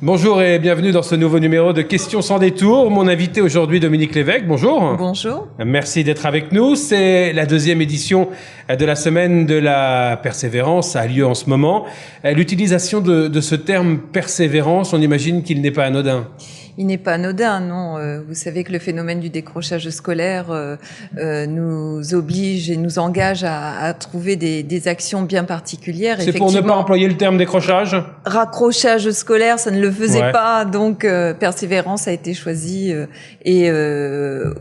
Bonjour et bienvenue dans ce nouveau numéro de Questions sans détour. Mon invité aujourd'hui, Dominique Lévesque. Bonjour. Bonjour. Merci d'être avec nous. C'est la deuxième édition de la semaine de la persévérance. Ça a lieu en ce moment. L'utilisation de ce terme persévérance, on imagine qu'il n'est pas anodin. Il n'est pas anodin, non. Vous savez que le phénomène du décrochage scolaire nous oblige et nous engage à trouver des actions bien particulières. C'est pour ne pas employer le terme décrochage ? Raccrochage scolaire, ça ne le faisait pas, donc persévérance a été choisi et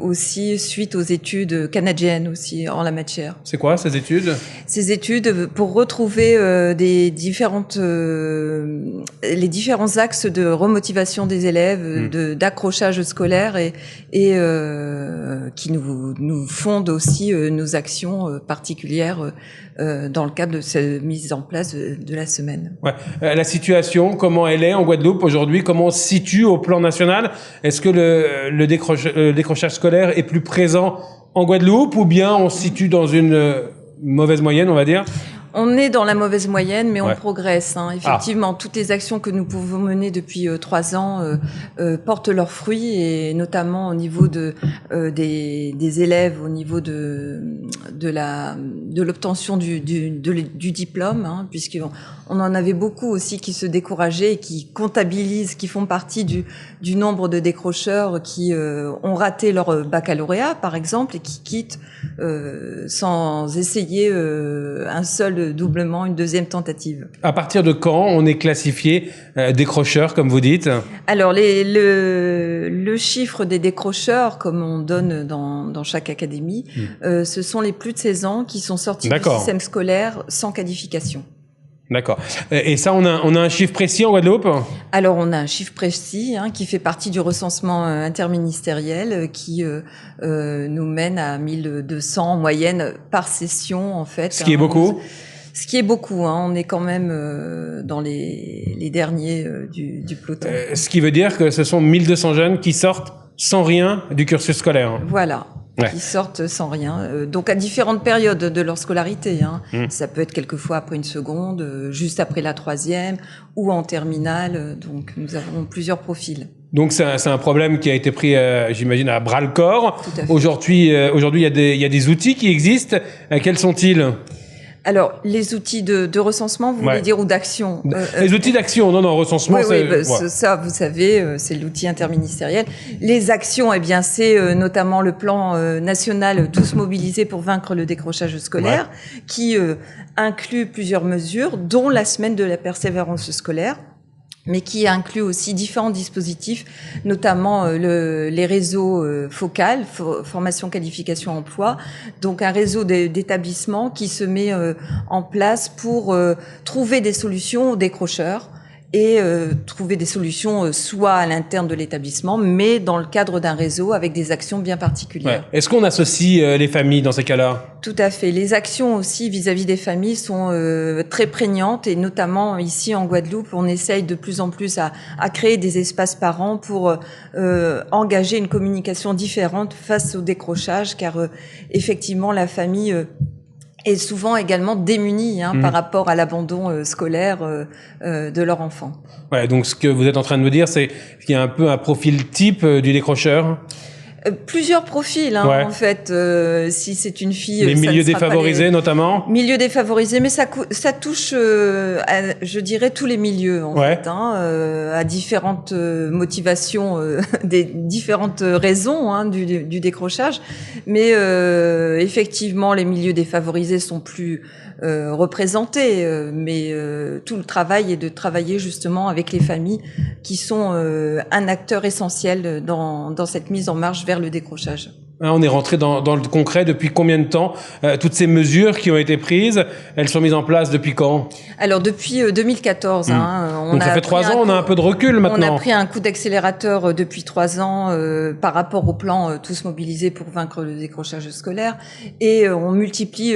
aussi suite aux études canadiennes aussi en la matière. C'est quoi ces études ? Ces études pour retrouver les différents axes de remotivation des élèves, d'accrochage scolaire et qui nous fondent aussi nos actions particulières dans le cadre de cette mise en place de la semaine. Ouais. La situation, comment elle est en Guadeloupe aujourd'hui? Comment on se situe au plan national? Est-ce que le décrochage scolaire est plus présent en Guadeloupe ou bien on se situe dans une mauvaise moyenne, on va dire? On est dans la mauvaise moyenne, mais on progresse. Effectivement, toutes les actions que nous pouvons mener depuis 3 ans portent leurs fruits, et notamment au niveau des élèves, au niveau de l'obtention du diplôme, puisqu'on en avait beaucoup aussi qui se décourageaient et qui comptabilisent, qui font partie du nombre de décrocheurs qui ont raté leur baccalauréat, par exemple, et qui quittent sans essayer un seul doublement, une deuxième tentative. À partir de quand on est classifié décrocheur, comme vous dites? Alors, le chiffre des décrocheurs, comme on donne dans chaque académie, ce sont les plus de 16 ans qui sont sortis du système scolaire sans qualification. D'accord. Et ça, on a un chiffre précis en Guadeloupe? Alors, on a un chiffre précis qui fait partie du recensement interministériel qui nous mène à 1200 en moyenne par session, en fait. Ce qui est beaucoup? Ce qui est beaucoup, on est quand même dans les derniers du peloton. Ce qui veut dire que ce sont 1200 jeunes qui sortent sans rien du cursus scolaire. Voilà. Qui sortent sans rien, donc à différentes périodes de leur scolarité. Ça peut être quelquefois après une seconde, juste après la troisième, ou en terminale. Donc nous avons plusieurs profils. Donc c'est un problème qui a été pris, j'imagine, à bras le corps. Tout à fait. Aujourd'hui, il y a des outils qui existent. Quels sont-ils ? Alors, les outils de recensement, vous voulez dire, ou d'action? Les outils d'action, non, recensement, ça, vous savez, c'est l'outil interministériel. Les actions, eh bien, c'est notamment le plan national Tous mobilisés pour vaincre le décrochage scolaire, qui inclut plusieurs mesures, dont la semaine de la persévérance scolaire, mais qui inclut aussi différents dispositifs, notamment les réseaux FOCAL, formation, qualification, emploi, donc un réseau d'établissements qui se met en place pour trouver des solutions aux décrocheurs et trouver des solutions soit à l'interne de l'établissement, mais dans le cadre d'un réseau avec des actions bien particulières. Est-ce qu'on associe les familles dans ces cas-là? Tout à fait. Les actions aussi vis-à-vis des familles sont très prégnantes, et notamment ici en Guadeloupe, on essaye de plus en plus à créer des espaces parents pour engager une communication différente face au décrochage, car effectivement la famille est souvent également démunie par rapport à l'abandon scolaire de leur enfant. Ouais, donc ce que vous êtes en train de me dire, c'est qu'il y a un peu un profil type du décrocheur. Plusieurs profils, en fait. Si c'est une fille, les milieux défavorisés notamment. Milieux défavorisés, mais ça touche, je dirais, tous les milieux en fait, à différentes motivations, des différentes raisons du décrochage. Mais effectivement, les milieux défavorisés sont plus représentés, mais tout le travail est de travailler justement avec les familles qui sont un acteur essentiel dans cette mise en marche vers le décrochage. On est rentré dans le concret depuis combien de temps? Toutes ces mesures qui ont été prises, elles sont mises en place depuis quand? Alors depuis 2014. Donc ça fait 3 ans, on a un peu de recul maintenant. On a pris un coup d'accélérateur depuis 3 ans par rapport au plan Tous mobilisés pour vaincre le décrochage scolaire, et on multiplie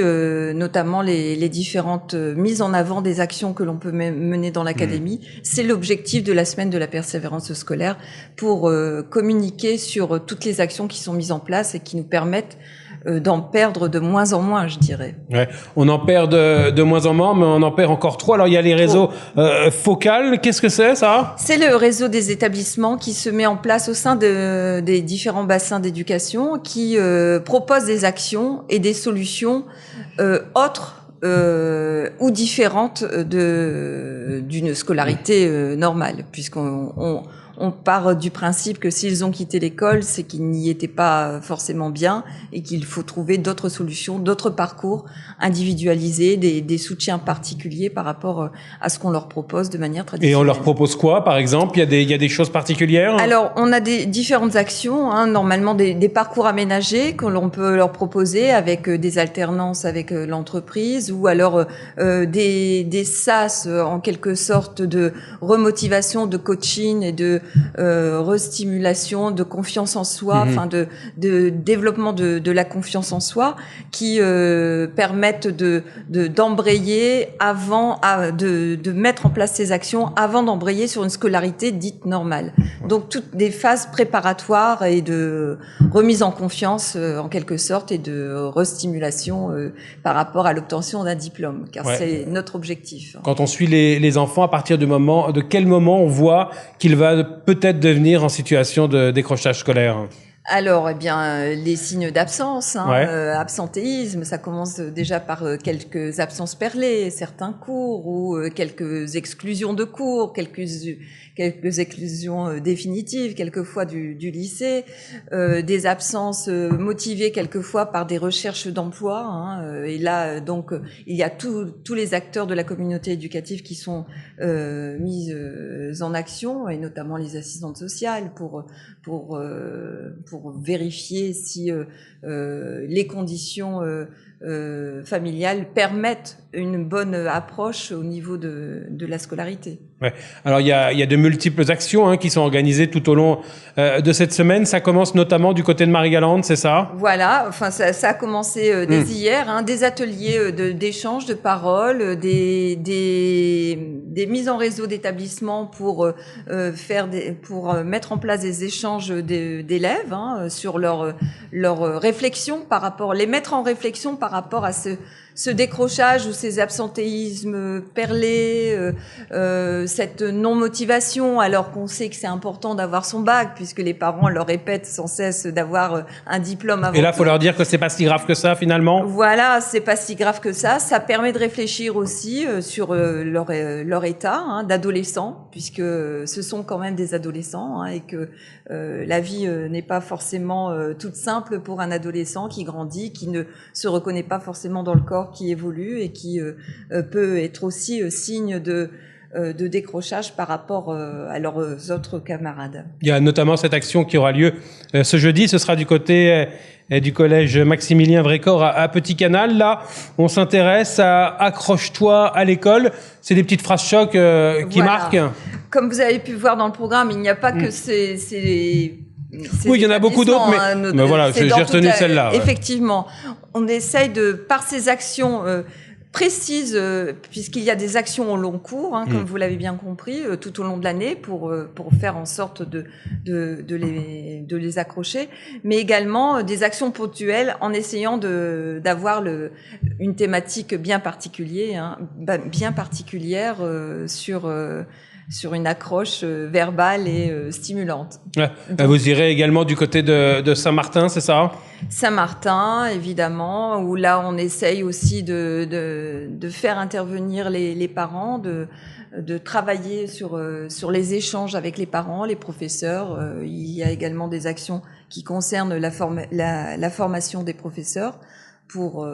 notamment les différentes mises en avant des actions que l'on peut mener dans l'académie. C'est l'objectif de la semaine de la persévérance scolaire, pour communiquer sur toutes les actions qui sont mises en place et qui nous permettent d'en perdre de moins en moins, je dirais. Ouais, on en perd de moins en moins, mais on en perd encore trop. Alors il y a les réseaux focales. Qu'est-ce que c'est ça? C'est le réseau des établissements qui se met en place au sein des différents bassins d'éducation, qui propose des actions et des solutions autres ou différentes d'une scolarité normale, on part du principe que s'ils ont quitté l'école, c'est qu'ils n'y étaient pas forcément bien et qu'il faut trouver d'autres solutions, d'autres parcours individualisés, des soutiens particuliers par rapport à ce qu'on leur propose de manière traditionnelle. Et on leur propose quoi, par exemple? Il y a des choses particulières? Alors, on a des différentes actions, hein, normalement des parcours aménagés que l'on peut leur proposer avec des alternances avec l'entreprise, ou alors des SAS en quelque sorte de remotivation, de coaching et de restimulation, de confiance en soi, enfin de développement de la confiance en soi, qui permettent d'embrayer avant, de mettre en place ces actions avant d'embrayer sur une scolarité dite normale. Donc toutes des phases préparatoires et de remise en confiance en quelque sorte, et de restimulation par rapport à l'obtention d'un diplôme, car c'est notre objectif. Quand on suit les enfants, à partir de quel moment on voit qu'il va peut-être devenir en situation de décrochage scolaire? Alors, eh bien, les signes d'absence, absentéisme, ça commence déjà par quelques absences perlées, certains cours, ou quelques exclusions de cours, quelques exclusions définitives, quelquefois du lycée, des absences motivées quelquefois par des recherches d'emploi. Et là, donc, il y a tous les acteurs de la communauté éducative qui sont mis en action, et notamment les assistantes sociales pour vérifier si les conditions familiales permettent une bonne approche au niveau de la scolarité. Ouais. Alors il y a de multiples actions qui sont organisées tout au long de cette semaine. Ça commence notamment du côté de Marie-Galante, c'est ça? Voilà, enfin ça a commencé dès hier, des ateliers d'échange de paroles, des mises en réseau d'établissements pour mettre en place des échanges d'élèves sur leur réflexion les mettre en réflexion par rapport à ce décrochage ou ces absentéismes perlés, cette non-motivation, alors qu'on sait que c'est important d'avoir son bac, puisque les parents leur répètent sans cesse d'avoir un diplôme avant. Et là, faut leur dire que c'est pas si grave que ça, finalement. Voilà, c'est pas si grave que ça. Ça permet de réfléchir aussi sur leur état d'adolescent, puisque ce sont quand même des adolescents, et que la vie n'est pas forcément toute simple pour un adolescent qui grandit, qui ne se reconnaît pas forcément dans le corps qui évolue, et qui peut être aussi signe de décrochage par rapport à leurs autres camarades. Il y a notamment cette action qui aura lieu ce jeudi. Ce sera du côté du collège Maximilien Vrécor à Petit Canal. Là, on s'intéresse à Accroche-toi à l'école. C'est des petites phrases chocs qui marquent. Comme vous avez pu voir dans le programme, il n'y a pas que oui, il y en a beaucoup d'autres, mais voilà, j'ai retenu celle-là. Effectivement, on essaye par ces actions précises, puisqu'il y a des actions au long cours, comme vous l'avez bien compris, tout au long de l'année, pour faire en sorte de les accrocher, mais également des actions ponctuelles en essayant d'avoir une thématique bien particulière, sur une accroche verbale et stimulante. Ouais. Donc, vous irez également du côté de Saint-Martin, c'est ça? Saint-Martin, évidemment, où là on essaye aussi de faire intervenir les parents, de travailler sur les échanges avec les parents, les professeurs. Il y a également des actions qui concernent la formation des professeurs, pour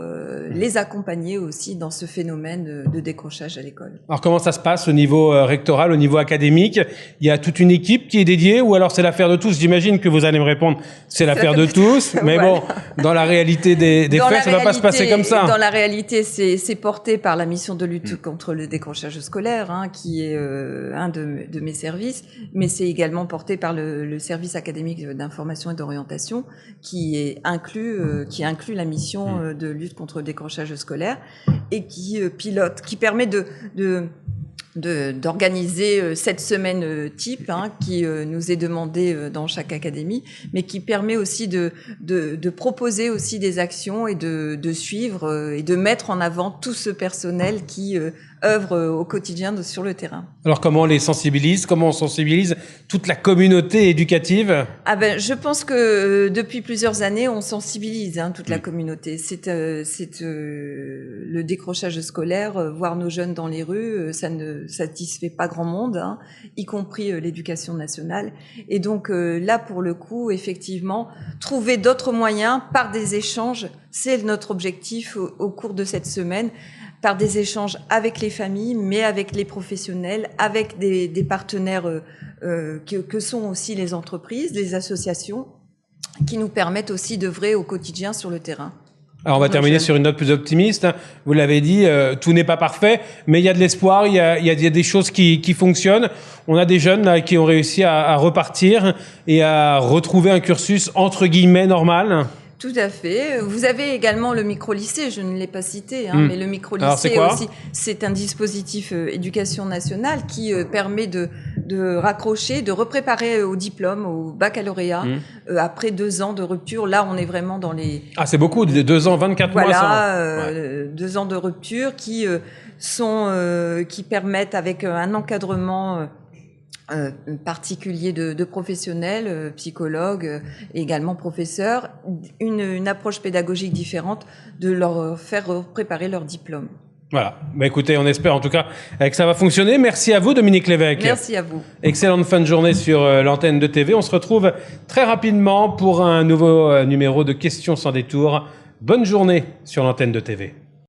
les accompagner aussi dans ce phénomène de décrochage à l'école. Alors comment ça se passe au niveau rectoral, au niveau académique? Il y a toute une équipe qui est dédiée, ou alors c'est l'affaire de tous? J'imagine que vous allez me répondre, c'est l'affaire de tous, mais voilà. Bon, dans la réalité des faits, ça ne va pas se passer comme ça. Dans la réalité, c'est porté par la mission de lutte contre le décrochage scolaire, qui est un de mes services, mais c'est également porté par le service académique d'information et d'orientation, qui inclut la mission de lutte contre le décrochage scolaire, et qui pilote, qui permet d'organiser cette semaine type qui nous est demandée dans chaque académie, mais qui permet aussi de proposer aussi des actions et de suivre et de mettre en avant tout ce personnel qui œuvre au quotidien sur le terrain. Alors comment on les sensibilise? Comment on sensibilise toute la communauté éducative? Je pense que depuis plusieurs années, on sensibilise toute la communauté. C'est le décrochage scolaire, voir nos jeunes dans les rues, ça ne satisfait pas grand monde, y compris l'éducation nationale. Et donc là, pour le coup, effectivement, trouver d'autres moyens par des échanges, c'est notre objectif au cours de cette semaine, par des échanges avec les familles, mais avec les professionnels, avec des partenaires que sont aussi les entreprises, les associations, qui nous permettent aussi d'œuvrer au quotidien sur le terrain. Alors on va terminer sur une note plus optimiste. Vous l'avez dit, tout n'est pas parfait, mais il y a de l'espoir, il y a des choses qui fonctionnent. On a des jeunes là qui ont réussi à repartir et à retrouver un cursus entre guillemets normal. Tout à fait. Vous avez également le micro-lycée, je ne l'ai pas cité, mais le micro-lycée aussi, c'est un dispositif éducation nationale qui permet de raccrocher, de repréparer au diplôme, au baccalauréat, après 2 ans de rupture. Là, on est vraiment dans les... Ah, c'est beaucoup, 2 ans, 24 mois. Voilà, 2 ans de rupture qui permettent, avec un encadrement particulier de professionnels, psychologues, et également professeurs, une approche pédagogique différente, de leur faire préparer leur diplôme. Voilà. Écoutez, on espère en tout cas que ça va fonctionner. Merci à vous, Dominique Lévesque. Merci à vous. Excellente fin de journée sur l'antenne de TV. On se retrouve très rapidement pour un nouveau numéro de Questions sans détour. Bonne journée sur l'antenne de TV.